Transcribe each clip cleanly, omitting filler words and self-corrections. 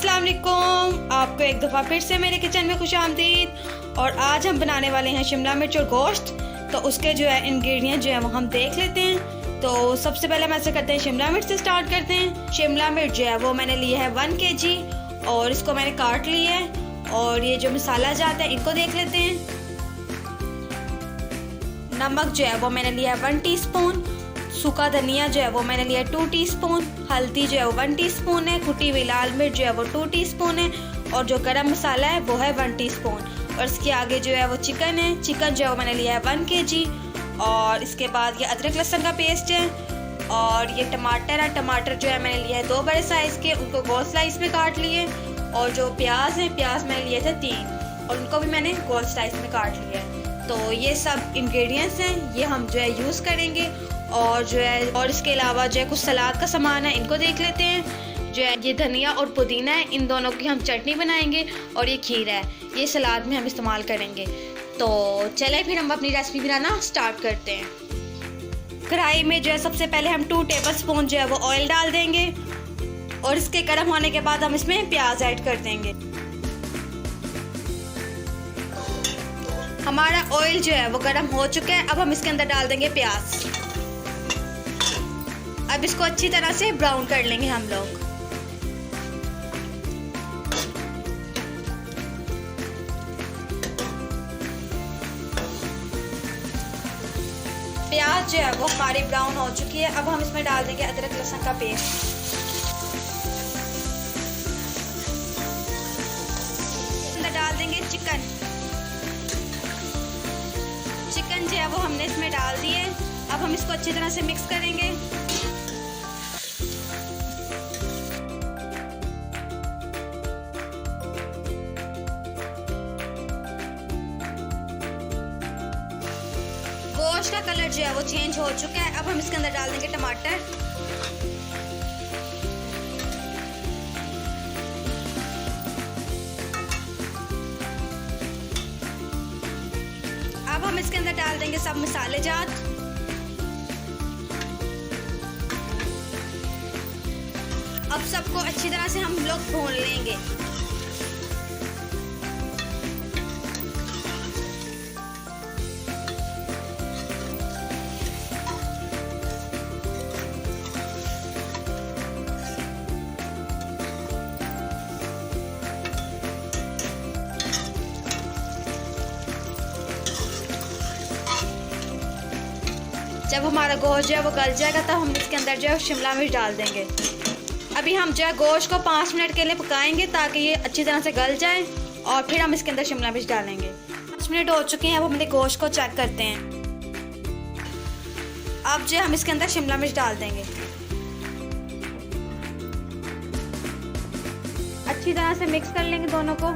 अस्सलाम वालेकुम। आपको एक दफ़ा फिर से मेरे किचन में खुश आमदीद। और आज हम बनाने वाले हैं शिमला मिर्च और गोश्त। तो उसके जो है इंग्रेडिएंट जो है वो हम देख लेते हैं। तो सबसे पहले हम ऐसे करते हैं, शिमला मिर्च से स्टार्ट करते हैं। शिमला मिर्च जो है वो मैंने लिया है 1 kg और इसको मैंने काट लिया है। और ये जो मसाला जाता है इनको देख लेते हैं। नमक जो है वो मैंने लिया है 1 टीस्पून। सूखा धनिया जो है वो मैंने लिया 2 टीस्पून। हल्दी जो है वो 1 टीस्पून है। कुटी हुई लाल मिर्च जो है वो 2 टीस्पून है। और जो गरम मसाला है वो है 1 टीस्पून। और इसके आगे जो है वो चिकन है। चिकन जो है वो मैंने लिया है 1 kg। और इसके बाद ये अदरक लहसुन का पेस्ट है। और ये टमाटर है। टमाटर जो है मैंने लिया है 2 बड़े साइज़ के, उनको गोल स्लाइस में काट लिए। और जो प्याज है, प्याज मैंने लिए थे 3 और उनको भी मैंने गोल स्लाइस में काट लिया है। तो ये सब इंग्रेडिएंट्स हैं, ये हम जो है यूज़ करेंगे। और जो है और इसके अलावा जो है कुछ सलाद का सामान है, इनको देख लेते हैं। जो है ये धनिया और पुदीना है, इन दोनों की हम चटनी बनाएंगे। और ये खीरा है, ये सलाद में हम इस्तेमाल करेंगे। तो चले फिर हम अपनी रेसिपी बनाना स्टार्ट करते हैं। कढ़ाई में जो है सबसे पहले हम 2 टेबलस्पून जो है वो ऑयल डाल देंगे। और इसके गर्म होने के बाद हम इसमें प्याज ऐड कर देंगे। हमारा ऑयल जो है वो गर्म हो चुका है। अब हम इसके अंदर डाल देंगे प्याज। अब इसको अच्छी तरह से ब्राउन कर लेंगे हम लोग। प्याज जो है वो हमारी ब्राउन हो चुकी है। अब हम इसमें डाल देंगे अदरक लहसुन का पेस्ट। अंदर डाल देंगे चिकन। चिकन जो है वो हमने इसमें डाल दिए। अब हम इसको अच्छी तरह से मिक्स करेंगे। गोश्त का कलर जो है वो चेंज हो चुका है। अब हम इसके अंदर डाल देंगे टमाटर। अब हम इसके अंदर डाल देंगे सब मसाले जात। अब सबको अच्छी तरह से हम लोग भून लेंगे। जब हमारा गोश्त जो है वो गल जाएगा तब हम इसके अंदर जो है शिमला मिर्च डाल देंगे। अभी हम जो है गोश्त को 5 मिनट के लिए पकाएंगे ताकि ये अच्छी तरह से गल जाए। और फिर हम इसके अंदर शिमला मिर्च डालेंगे। 5 मिनट हो चुके हैं। अब हम अपने गोश्त को चेक करते हैं। अब जो है हम इसके अंदर शिमला मिर्च डाल देंगे। अच्छी तरह से मिक्स कर लेंगे दोनों को।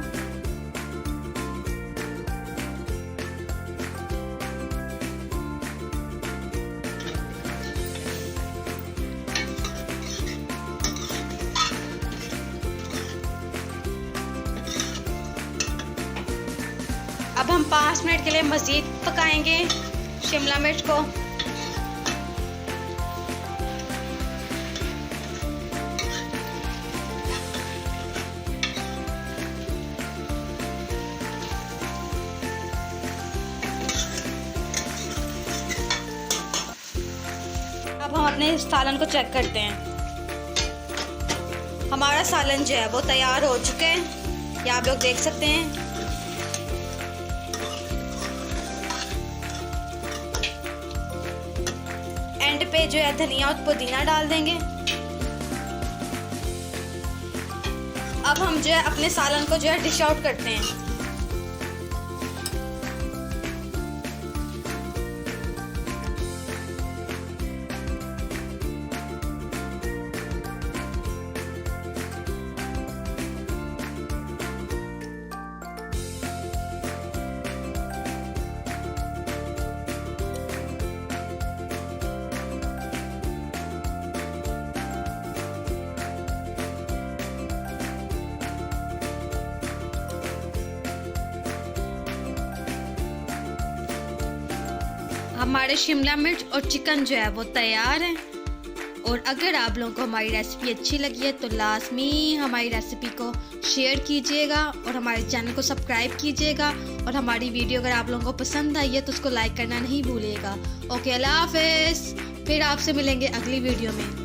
अब हम 5 मिनट के लिए मज़ीद पकाएंगे शिमला मिर्च को। अब हम अपने सालन को चेक करते हैं। हमारा सालन जो है वो तैयार हो चुका है, ये आप लोग देख सकते हैं। एंड पे जो है धनिया और पुदीना डाल देंगे। अब हम जो है अपने सालन को जो है डिश आउट करते हैं। हमारे शिमला मिर्च और चिकन जो है वो तैयार है। और अगर आप लोगों को हमारी रेसिपी अच्छी लगी है तो लाजमी हमारी रेसिपी को शेयर कीजिएगा और हमारे चैनल को सब्सक्राइब कीजिएगा। और हमारी वीडियो अगर आप लोगों को पसंद आई है तो उसको लाइक करना नहीं भूलिएगा। ओके, अल्लाह हाफिज़। फिर आपसे मिलेंगे अगली वीडियो में।